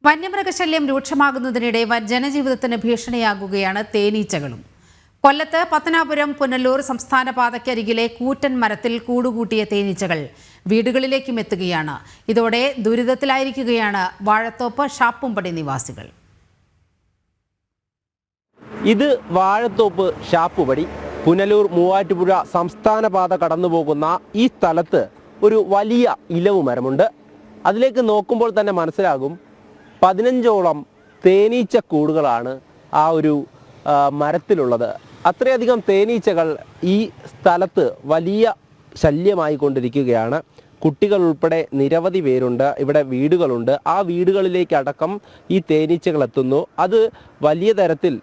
വന്യമൃഗശല്യം രൂക്ഷമാകുന്നതിനിടെ ജനജീവിതത്തിന് ഭീഷണിയാകുകയാണ് തേനീച്ചകളും. കൊല്ലത്ത് പത്തനാപുരം പുനലൂർ സംസ്ഥാന പാതയ്ക്കരികിലെ കൂറ്റൻ മരത്തിൽ കൂടുകൂട്ടിയ തേനീച്ചകൾ വീടുകളിലേക്കും എത്തുകയാണ്. ഇതോടെ ദുരിതത്തിലായിരിക്കുകയാണ് വാഴത്തോപ്പ് ഷാപ്പുംപടി നിവാസികൾ. ഇത് വാഴത്തോപ്പ് ഷാപ്പുപടി പുനലൂർ മൂവാറ്റുപുഴ സംസ്ഥാന പാത കടന്നുപോകുന്ന ഈ സ്ഥലത്ത് ഒരു വലിയ ഇലവ് മരമുണ്ട്. അതിലേക്ക് നോക്കുമ്പോൾ തന്നെ മനസ്സിലാകും 15ഓളം തേനീച്ച കൂടുകളാണ് ആ ഒരു മരത്തിലുള്ളത്. അത്രയധികം തേനീച്ചകൾ ഈ സ്ഥലത്ത് വലിയ ശല്യമായി കൊണ്ടിരിക്കുകയാണ്. കുട്ടികൾ ഉൾപ്പെടെ നിരവധി പേരുണ്ട്. ഇവിടെ വീടുകളുണ്ട്. ആ വീടുകളിലേക്കടക്കം ഈ തേനീച്ചകൾ എത്തുന്നു. അത് വലിയ തരത്തിൽ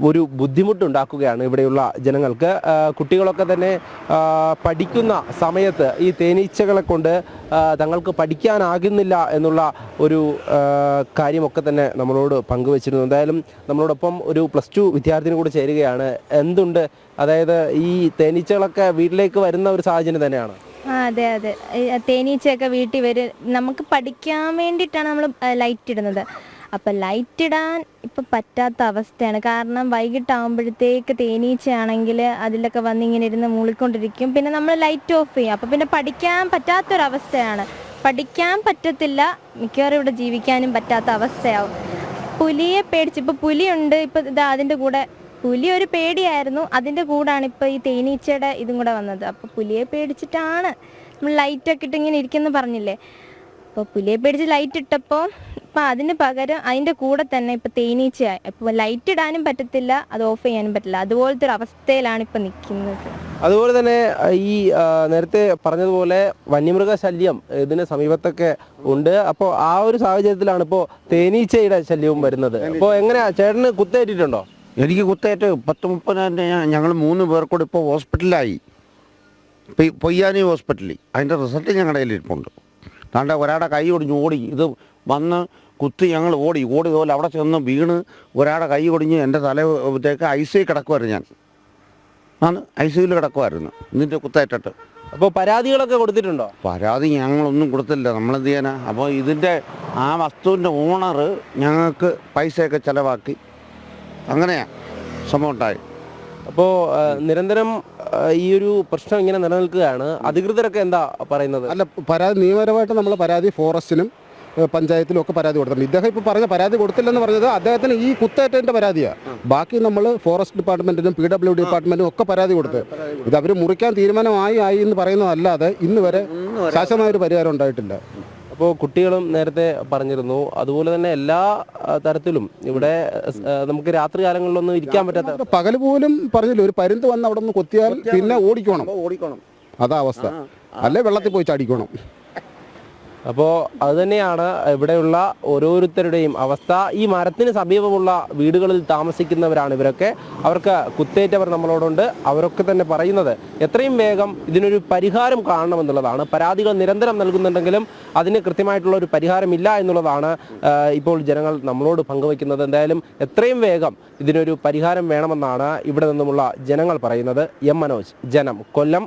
ഒരു ബുദ്ധിമുട്ടുണ്ടാക്കുകയാണ് ഇവിടെയുള്ള ജനങ്ങൾക്ക്. കുട്ടികളൊക്കെ തന്നെ പഠിക്കുന്ന സമയത്ത് ഈ തേനീച്ചകളെ കൊണ്ട് തങ്ങൾക്ക് പഠിക്കാനാകുന്നില്ല എന്നുള്ള ഒരു കാര്യമൊക്കെ തന്നെ നമ്മളോട് പങ്കുവച്ചിരുന്നു. എന്തായാലും നമ്മളോടൊപ്പം ഒരു +2 വിദ്യാർത്ഥിനി കൂടി ചേരുകയാണ്. എന്തുണ്ട്, അതായത് ഈ തേനീച്ചകളൊക്കെ വീട്ടിലേക്ക് വരുന്ന ഒരു സാഹചര്യം തന്നെയാണ്? അതെ അതെ, തേനീച്ചയൊക്കെ വീട്ടിൽ വരും. നമുക്ക് പഠിക്കാൻ വേണ്ടിയിട്ടാണ് നമ്മൾ ലൈറ്റ് ഇടുന്നത്. അപ്പം ലൈറ്റ് ഇടാൻ ഇപ്പം പറ്റാത്ത അവസ്ഥയാണ്. കാരണം വൈകിട്ടാകുമ്പോഴത്തേക്ക് തേനീച്ചയാണെങ്കിൽ അതിലൊക്കെ വന്നിങ്ങനെ ഇരുന്ന് മൂളിക്കൊണ്ടിരിക്കും. പിന്നെ നമ്മൾ ലൈറ്റ് ഓഫ് ചെയ്യും. അപ്പം പിന്നെ പഠിക്കാൻ പറ്റാത്തൊരവസ്ഥയാണ്. പഠിക്കാൻ പറ്റത്തില്ല, മിക്കവാറും ഇവിടെ ജീവിക്കാനും പറ്റാത്ത അവസ്ഥയാവും. പുലിയെ പേടിച്ച്, ഇപ്പോൾ പുലിയുണ്ട്, ഇപ്പം ഇതാ അതിൻ്റെ കൂടെ പുലി ഒരു പേടിയായിരുന്നു, അതിൻ്റെ കൂടാണ് ഇപ്പോൾ ഈ തേനീച്ചയുടെ ഇതും കൂടെ വന്നത്. അപ്പോൾ പുലിയെ പേടിച്ചിട്ടാണ് നമ്മൾ ലൈറ്റൊക്കെ ഇട്ട് ഇങ്ങനെ ഇരിക്കുമെന്ന് പറഞ്ഞില്ലേ. അപ്പോൾ പുലിയെ പേടിച്ച് ലൈറ്റ് ഇട്ടപ്പോൾ ഇപ്പം അതിന് പകരം അതിൻ്റെ കൂടെ തന്നെ ഇപ്പം തേനീച്ചയായി. ഇപ്പോൾ ലൈറ്റ് ഇടാനും പറ്റത്തില്ല, അത് ഓഫ് ചെയ്യാനും പറ്റില്ല. അതുപോലത്തെ ഒരു അവസ്ഥയിലാണ് ഇപ്പം നിൽക്കുന്നത്. അതുപോലെ തന്നെ ഈ നേരത്തെ പറഞ്ഞതുപോലെ വന്യമൃഗശല്യം ഇതിന് സമീപത്തൊക്കെ ഉണ്ട്. അപ്പോൾ ആ ഒരു സാഹചര്യത്തിലാണ് ഇപ്പോൾ തേനീച്ചയുടെ ശല്യവും വരുന്നത്. അപ്പോൾ എങ്ങനെയാ, ചേട്ടന് കുത്തേറ്റിട്ടുണ്ടോ? എനിക്ക് കുത്തേറ്റ് 10-30 ഞങ്ങൾ 3 പേർ കൂടി ഇപ്പോൾ ഹോസ്പിറ്റലിലായി. പൊയ്യാനി ഹോസ്പിറ്റലിൽ അതിൻ്റെ റിസൾട്ട് ഞങ്ങളുടെ കയ്യിലിരിപ്പുണ്ട്. താണ്ട ഒരാളുടെ കൈ ഒടിഞ്ഞ് ഓടി, ഇത് വന്ന് കുത്തി ഞങ്ങൾ ഓടി പോലെ അവിടെ ചെന്ന് വീണ് ഒരാളുടെ കൈ ഒടിഞ്ഞ് എൻ്റെ തലത്തേക്ക് ICU കിടക്കുമായിരുന്നു. ഞാൻ ICUവിൽ കിടക്കുമായിരുന്നു ഇതിൻ്റെ കുത്തേറ്റിട്ട്. അപ്പോൾ പരാതികളൊക്കെ കൊടുത്തിട്ടുണ്ടോ? പരാതി ഞങ്ങളൊന്നും കൊടുത്തില്ല. നമ്മളെന്ത് ചെയ്യാനാ? അപ്പോൾ ഇതിൻ്റെ ആ വസ്തുവിൻ്റെ ഓണർ ഞങ്ങൾക്ക് പൈസയൊക്കെ ചിലവാക്കി, അങ്ങനെയാണ് സംഭവം ഉണ്ടായി. അപ്പോൾ നിരന്തരം ഈ ഒരു പ്രശ്നം ഇങ്ങനെ നിലനിൽക്കുകയാണ്. അധികൃതരൊക്കെ എന്താ പറയുന്നത്? അല്ല, പരാതി നിയമപരമായിട്ട് നമ്മൾ പരാതി ഫോറസ്റ്റിനും പഞ്ചായത്തിലും ഒക്കെ പരാതി കൊടുത്തിട്ടുണ്ട്. ഇദ്ദേഹം ഇപ്പോൾ പറഞ്ഞ പരാതി കൊടുത്തില്ലെന്ന് പറഞ്ഞത് അദ്ദേഹത്തിന് ഈ കുത്തേറ്റതിൻ്റെ പരാതിയാണ്. ബാക്കി നമ്മൾ ഫോറസ്റ്റ് ഡിപ്പാർട്ട്മെൻറ്റിനും PWD ഡിപ്പാർട്ട്മെൻറ്റിനും ഒക്കെ പരാതി കൊടുത്ത് ഇത് അവർ മുറിക്കാൻ തീരുമാനമായി എന്ന് പറയുന്നതല്ലാതെ ഇന്ന് വരെ ശാശ്വതമായൊരു പരിഹാരം ഉണ്ടായിട്ടില്ല. അപ്പോൾ കുട്ടികളും നേരത്തെ പറഞ്ഞിരുന്നു, അതുപോലെ തന്നെ എല്ലാ തരത്തിലും ഇവിടെ നമുക്ക് രാത്രി കാലങ്ങളിലൊന്നും ഇരിക്കാൻ പറ്റാത്ത, പകൽ പോലും പറഞ്ഞില്ല, ഒരു പരുന്ത് വന്ന് അവിടെ നിന്ന് കൊത്തിയാൽ പിന്നെ ഓടിക്കണം. അതാ അവസ്ഥ. അല്ലെ വെള്ളത്തിൽ പോയി ചാടിക്കണം. അപ്പോൾ അതുതന്നെയാണ് ഇവിടെയുള്ള ഓരോരുത്തരുടെയും അവസ്ഥ. ഈ മരത്തിന് സമീപമുള്ള വീടുകളിൽ താമസിക്കുന്നവരാണ് ഇവരൊക്കെ. അവർക്ക് കുത്തേറ്റവർ നമ്മളോടുണ്ട്. അവരൊക്കെ തന്നെ പറയുന്നത് എത്രയും വേഗം ഇതിനൊരു പരിഹാരം കാണണമെന്നുള്ളതാണ്. പരാതികൾ നിരന്തരം നൽകുന്നുണ്ടെങ്കിലും അതിന് കൃത്യമായിട്ടുള്ള ഒരു പരിഹാരമില്ല എന്നുള്ളതാണ് ഇപ്പോൾ ജനങ്ങൾ നമ്മളോട് പങ്കുവയ്ക്കുന്നത്. എന്തായാലും എത്രയും വേഗം ഇതിനൊരു പരിഹാരം വേണമെന്നാണ് ഇവിടെ നിന്നുമുള്ള ജനങ്ങൾ പറയുന്നത്. എം മനോജ്, ജനം, കൊല്ലം.